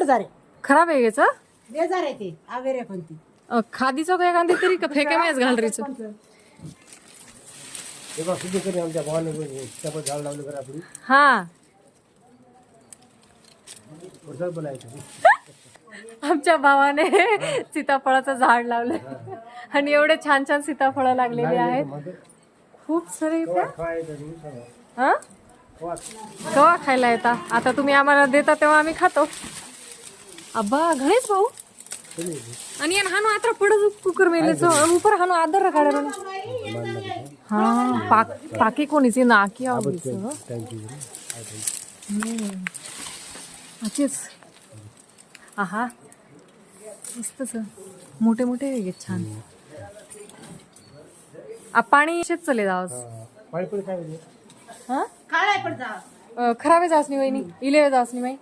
पड जा रे खराब आहे याचं बेजार आहे ते आवेरे कोणती खादीचं काय कांदी तरी का फेके माहीच घालरीचं तेव्हा शुद्ध करी आमच्या भावाने त्यावर झाड लावलं करा आपली हा वर्षात बोलायचं आमच्या भावाने सीताफळाचं झाड लावलंय आणि एवढे छान छान सीताफळं लागलेली आहेत खूप सारे इथे. हा कवा खायला येता आता तुम्ही आम्हाला देता तेव्हा आम्ही खातो अब्बा गणेश भाऊ आणि ಏನ್ ಹಾನು ಆತ್ರ ಪಡದು ಕುಕ್ಕರ್ ಮೇಲೆ ऊपर ಹಾನು ಆದರ ಕಾಡೆ ಹಾ ಪಾಕಿ कोणीची नाकी आवडीचं अचेच आहा मस्तच मोठे मोठे आहे छान पाणी शेत चले जावस पाणी पण काय हा काळाय पड जा खराबे जासनी वहिनी इले जासनी माई